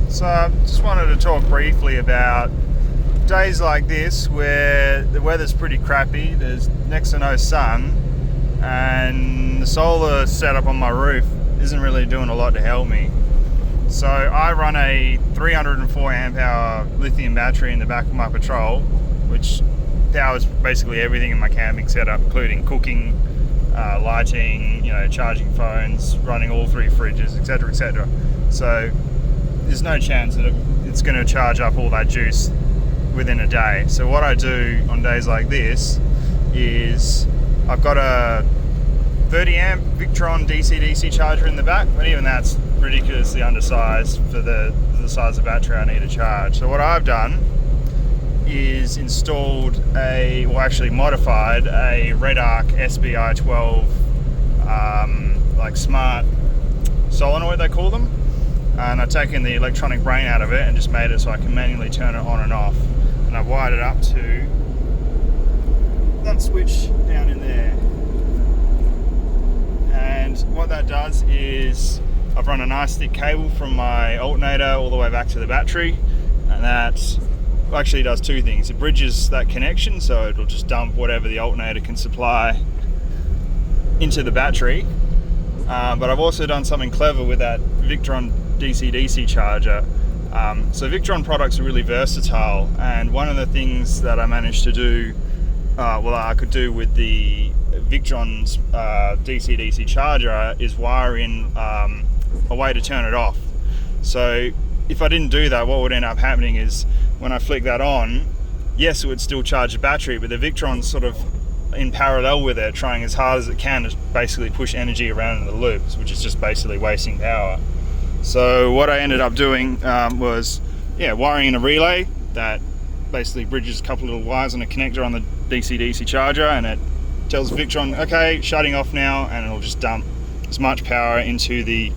So I just wanted to talk briefly about days like this where the weather's pretty crappy, there's next to no sun, and the solar setup on my roof isn't really doing a lot to help me. So I run a 304 amp hour lithium battery in the back of my Patrol, which powers basically everything in my camping setup, including cooking, lighting, charging phones, running all three fridges, etc., etc. So there's no chance that it's going to charge up all that juice within a day. So what I do on days like this is I've got a 30 amp Victron DC-DC charger in the back, but even that's ridiculously undersized for the size of battery I need to charge. So what I've done is modified a Red Arc SBI 12 like smart solenoid, they call them, and I've taken the electronic brain out of it and just made it so I can manually turn it on and off. And I've wired it up to that switch down in there. And what that does is I've run a nice thick cable from my alternator all the way back to the battery, and that actually does two things. It bridges that connection, so it'll just dump whatever the alternator can supply into the battery. But I've also done something clever with that Victron DC-DC charger. So Victron products are really versatile, and one of the things that I managed to do, I could do with the Victron's DC-DC charger is wire in a way to turn it off. So if I didn't do that, what would end up happening is when I flick that on, yes, it would still charge the battery, but the Victron's sort of in parallel with it, trying as hard as it can to basically push energy around in the loops, which is just basically wasting power. So what I ended up doing was wiring in a relay that basically bridges a couple of little wires and a connector on the DC-DC charger, and it tells Victron, okay, shutting off now, and it'll just dump as much power into the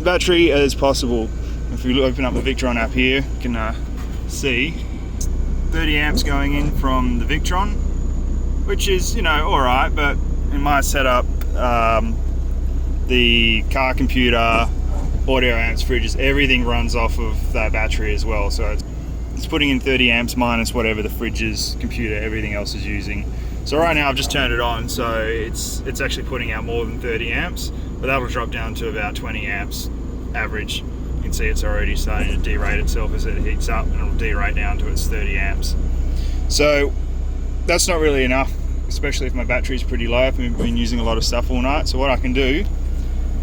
battery as possible. If we open up the Victron app here, you can see 30 amps going in from the Victron, which is, alright, but in my setup, the car computer, audio amps, fridges, everything runs off of that battery as well. So it's putting in 30 amps minus whatever the fridges, computer, everything else is using. So right now I've just turned it on, so it's actually putting out more than 30 amps, but that'll drop down to about 20 amps average. You can see it's already starting to derate itself as it heats up, and it'll derate down to its 30 amps. So that's not really enough, especially if my battery's pretty low. I've been using a lot of stuff all night. So what I can do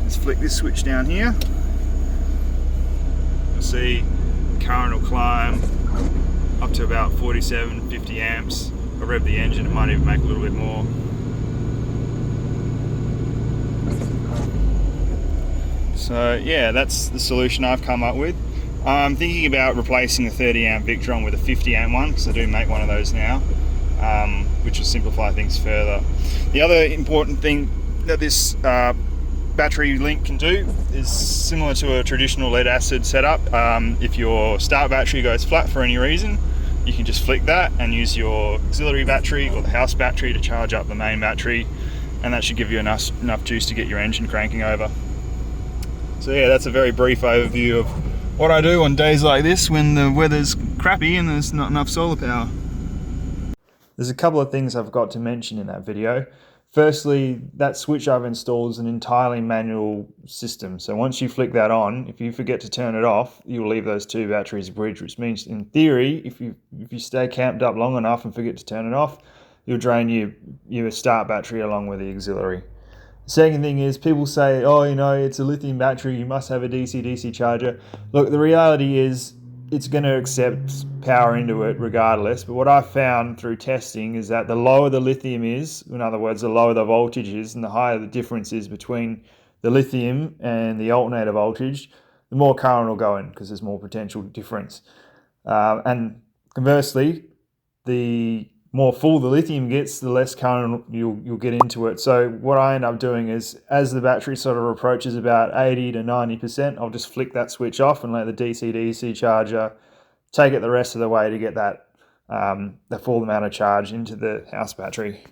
is flick this switch down here. You'll see current will climb up to about 47, 50 amps. If I rev the engine, it might even make a little bit more. So yeah, that's the solution I've come up with. I'm thinking about replacing the 30 amp Victron with a 50 amp one, because I do make one of those now, which will simplify things further. The other important thing that this battery link can do is similar to a traditional lead acid setup. If your start battery goes flat for any reason, you can just flick that and use your auxiliary battery or the house battery to charge up the main battery, and that should give you enough juice to get your engine cranking over. So yeah, that's a very brief overview of what I do on days like this when the weather's crappy and there's not enough solar power. There's a couple of things I've got to mention in that video. Firstly, that switch I've installed is an entirely manual system. So once you flick that on, if you forget to turn it off, you'll leave those two batteries bridged, which means in theory, if you stay camped up long enough and forget to turn it off, you'll drain your start battery along with the auxiliary. Second thing is, people say, oh, it's a lithium battery, you must have a DC-DC charger. Look, the reality is it's going to accept power into it regardless, but what I've found through testing is that the lower the lithium is, in other words, the lower the voltage is and the higher the difference is between the lithium and the alternator voltage, the more current will go in, because there's more potential difference. And conversely, the more full the lithium gets, the less current you'll get into it. So what I end up doing is, as the battery sort of approaches about 80 to 90%, I'll just flick that switch off and let the DC-DC charger take it the rest of the way to get that the full amount of charge into the house battery.